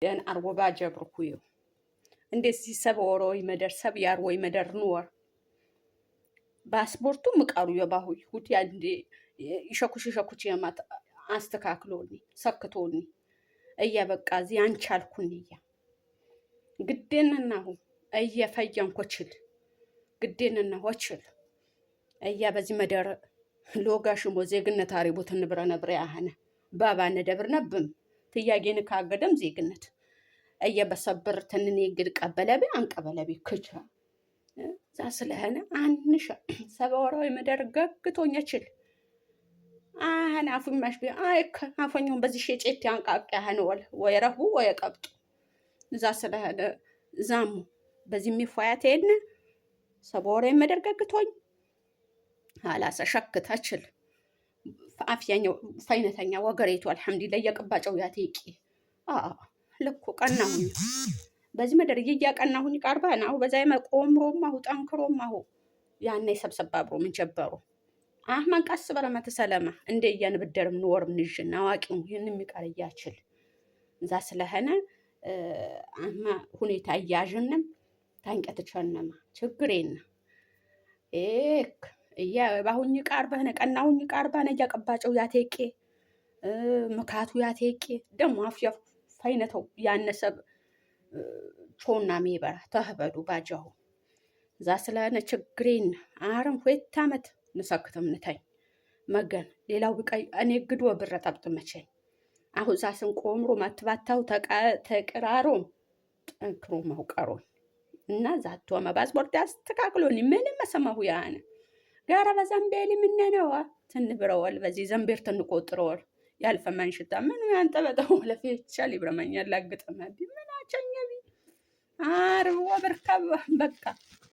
ያን አርጎ ባጀብርኩዩ እንደዚህ ሰብ ወሮይ መደር ሰብ ያር ወይ መደር ኑወር ፓስፖርቱ ምቃሩ የባሁይ ሁት ያንዴ ይሸኩሽ የማት አስተካክሎኒ ሰክቶኒ በቃ እዚ አንቻልኩኝ ግዴንናሁ ፈየንኮችል ግዴንናሁ ወችል በዚህ መደር ሎጋሽሞ ዜግነት አሪቦት ንብረ ነብረ ያህነ ባባነ ደብር ነብም ትያጌን ካገደም ዜግነት በሰብር ትንኔ ግድ ቀበለቢ አንቀበለቢ ክቻ ዛስለህነ አንሻ ሰባወራዊ መደር ገግቶኛችል አፉኝ ማሽቢ አይከ አፈኙን በዚህ ሸጨት ያንቃቅ ያህነወል ወይረሁ ወይቀብጡ ዛስለህነ ዛሙ በዚህ ሚፋያቴን ሰባወራዊ መደር ገግቶኝ አላሰ ሸክታችል አፍያኛው ፋይነተኛ ወገሬቱ አልሐምዱሊላህ የቀባጨው ያቴቂ ለኮ ቀናሁኝ በዚህ መደር ይያቀናሁኝ ቃርባናው በዛይ መቆምሮማው ጠንክሮማው ያኔ ሰብሰባብሮ ምን ጀበሩ አህማን ቀስ በረመተ ሰለማ እንደያን ብደርም ኖርም ንጅና አዋቂው ይሄንን የሚቀርያችል እንዛ ስለሆነ አህማ ሁኔታ ያያጅንም ታንቀተቸነማ ችግሬና ባሁኝ ቃርባነ ቀናሁኝ ቃርባነ ያቀባጨው ያቴቂ መካቱ ያቴቂ ደሞ አፍያ ፋይነተው ያነሰብ ቾና ሜበራ ተህበዱ ባጃው ዛስለነ ችግሬን አረም ሁለት አመት ንሰክተም ነታይ መገን ሌላው ቢቀይ እኔ ግዶ ብረጣብጥ መቸኝ አሁን ዛስን ቆምሮ ማትባታው ተቀራሮ ጠንክሮ ማውቀሮ እና ዛቶ ማባስፖርት ያስተካክሎኒ ምንም መሰማሁ ያነ ጋራ በዘንቤሊ ምነነዋ ትንብረዋል በዚህ ዘንቤር ተንቆጥረዋል ያልፈማን ሽታ ምን ያንጠበጠው ለፊቻል ይብረመኛል ላግጠማ ምን አቸኛቢ አርብ ወበርከብ በቃ